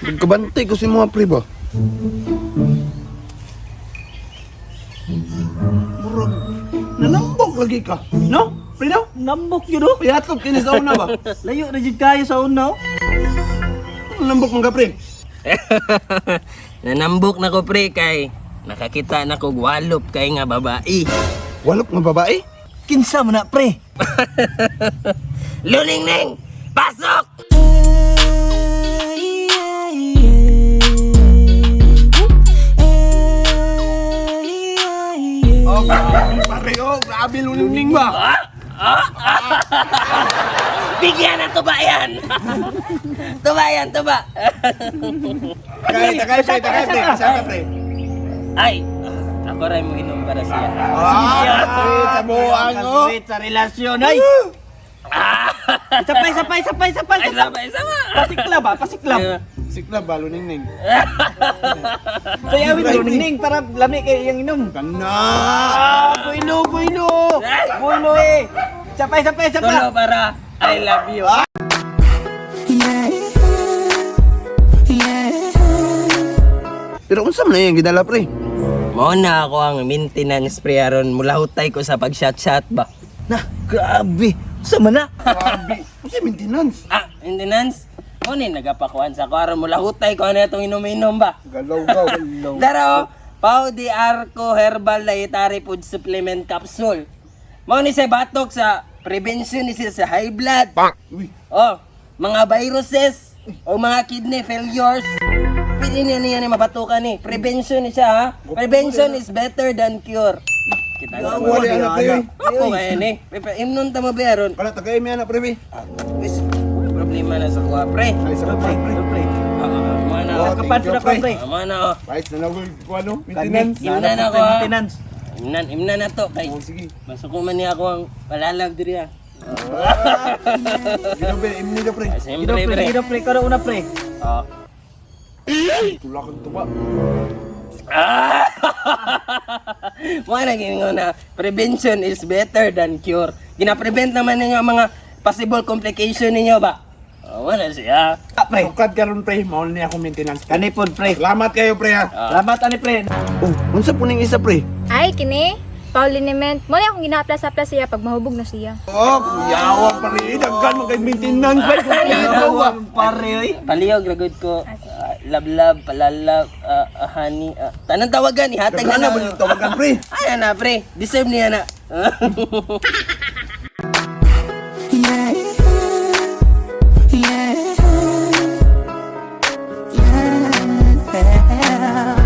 Nagkabantay ko si mga pre ba? Murag, nalambok lagi ka. No? Pre no? Nambok yun o. Payatog kini sa una ba? Layo na dyan kayo sa una o. Nalambok mga pre. Nanambok na ko pre kay nakakita na ko walop kay nga babae. Walop nga babae? Kinsa mo na pre. Luning-ning! Pasok! Oh, grabe pare oh. Grabe luning ba? Bigyan na tubayan! Tubayan, tuba! Takay pre. Saan ka pre? Ay! Ako rin mo inom para siya. Sweet sa buwang oh. Sweet sa relasyon ay. Sapay. Ay, sama! Pasiklab ba? Pasiklab. Sikla ba luning? Sayawin mo ning para lami kay yung inom. Kana. Buino. Buino eh. Sapay. Tulo para I love you. Pero unsa man na yung gidala pre? Mao na ako ang maintenance pre aron mula hutay ko sa pag-shot ba. Nah, grabe. Sa mana? Grabe. Unsa maintenance? Maintenance? Mo ni nagapakuan sa ko aron mula hutay ko ano itong inom-inom ba. Galaw. Daro, Pau di Arco Herbal Dietary Food Supplement Capsule. Mao ni sa batok sa prevention ni siya sa high blood. Uy. Oh, mga viruses o mga kidney failures. Pili niya mabatukan ni. Prevention ni siya ha. Prevention is better than cure. Kita nga mo. Wala na pre. Ako kaya ni. Imnon ta mo beron. Kana tagay mi ana pre. Wis problema na sa kuha pre. Ay sa pre. Mana. Oh, Kapad thank you, na pa pre. pre. Mana oh. Right na nagul ko ano? Maintenance. Imnan ako ha. Maintenance. Imnan na to kay. Oh sige. Masukuman niya ako ang palalag diri ha. Ginobe imni ka pre. Siyempre pre. Gido pre, karo una pre. Oh. Tulak ang tuba. Mga naging na prevention is better than cure. Gina-prevent naman ninyo ang mga possible complication ninyo ba? Wala siya. Pre, Sukad karon pre, mao ni ako maintenance. kani pod pre. Salamat kayo pre ha. Salamat ani pre. Oh, unsa po ning isa pre? Ay, kini. Pauliniment. Mo akong ginaplas-aplas siya pag mahubog na siya. Oh, kuyawa pre, daggan mo kay maintenance pre. Pare oy. Paliyog, ragod ko. Love, palalab, honey. Tanang tawagan, ihatag Daghan na na ba yung tawagan pre? Ayan na, pre. Deserve niya na.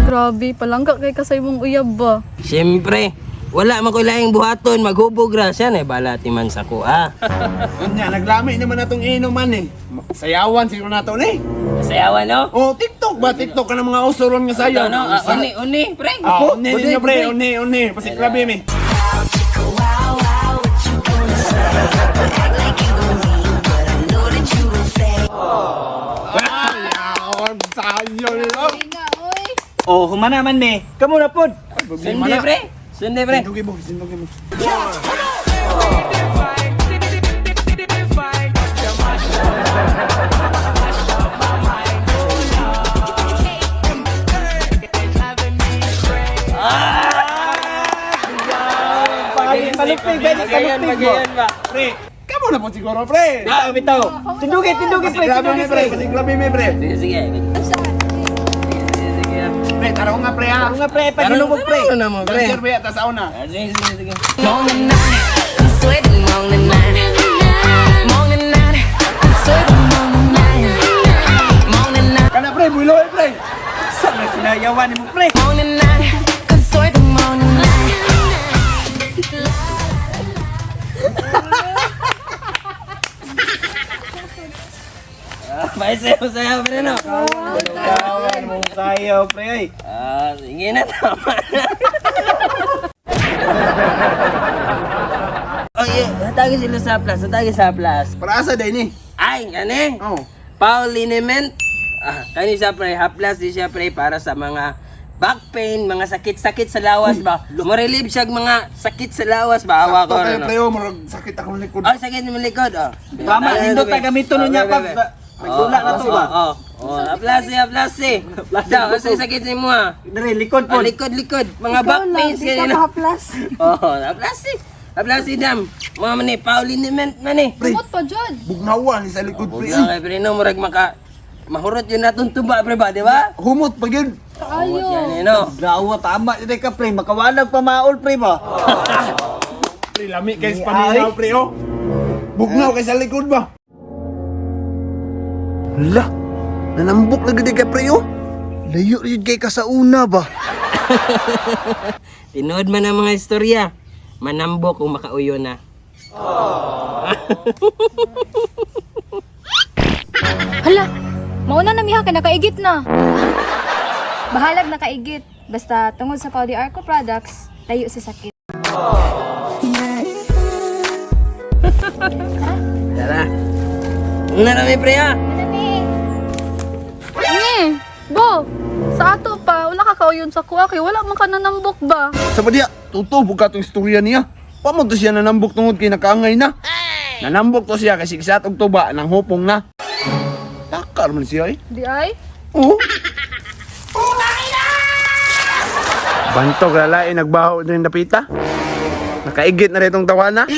Grabe, palangga kay kasay mong uyab ba? Siyempre, wala man ko laing buhaton, maghubog ra siya na balati man sa ko, Nya, naglami naman natong inuman eh. Sayawan siguro nato ni. Sayawan, no? Oh, TikTok ba? TikTok ka ng mga usuron nga sayaw. Ito, no? Uni, pre. Uni ninyo pre, uni. Pasiklabi mi. Sayaw nila. Oh, humana man me. Kamo na pod. Sunday, pre. Sunday, pre. Sindugi mo, sindugi mo. Palupig, palupig mo. ba? Pre, kamo na po siguro pre. Bitaw. Tindugit pre, Pasiklabi mi pre, pre. pasiklabi mi pre. Sige, sige. Pre, taro nga pre ha. Ako nga pre, paginubog pre. Ano naman, pre? Pre, pre, atas una. Sige, sige, sige. Morning night, I'm sweating morning night. Morning night, I'm sweating morning night. Morning night, Kana pre, buloy pre. Sana sinayawan mo pre. morning night, I'm sweating morning night. Sayaw, pre, no? Kawan mo kayo pre oy. Sige na, tama na. Oh, yeah. Hatagi sila sa plus, hatagi sa plus. Para asa day ni? Ay, kani. Oh. Pauliniment. Kani siya pre, haplas di siya pre para sa mga back pain, mga sakit-sakit sa lawas ba. Mo-relieve siya mga sakit sa lawas ba. Awa ko Sakto kayo rin. pre, oh, murag sakit akong likod. Oh, sakit mo likod, oh. Tama, nindot ta gamiton niya pa. Nagdula na to ba? Aplase. Daw, asa sakit mo ha? Dire, likod po. Likod. Mga back pains kanina. Aplase dam. Mga mani, pauliniment man eh. Kumot pa dyan. Bugnawan sa likod pre. Okay, pero no, murag mahurot yun natong tuba, pre ba, di ba? Humot pa yun. Humot yan eh, no? Dawa, tama yun ka pre. Makawalag pa maol pre ba? Pre, lami kay sa paminaw pre oh. Bugnaw kay sa likod ba? Hala, nanambok na gede kay pre oh. Layo yun kay ka sa una ba? Tinood man ang mga istorya. Manambok kung makauyo na. Hala, mauna na miha ka, nakaigit na. Bahalag nakaigit. Basta tungod sa Pauli Arco Products, layo sa sakit. Tara. Narami pre ha? Bo, sa ato pa, wala ka kauyon sa kuha kay wala man ka nanambok ba? Sa ba diya, tutubog ka itong istorya niya. Pamo to siya nanambok tungod kay nakaangay na. Nanambok to siya kasi kisat og tuba nang hupong na. Takar man siya eh. Di ay? Oo. Bantog lalai nagbaho din napita. Nakaigit na rin itong tawana.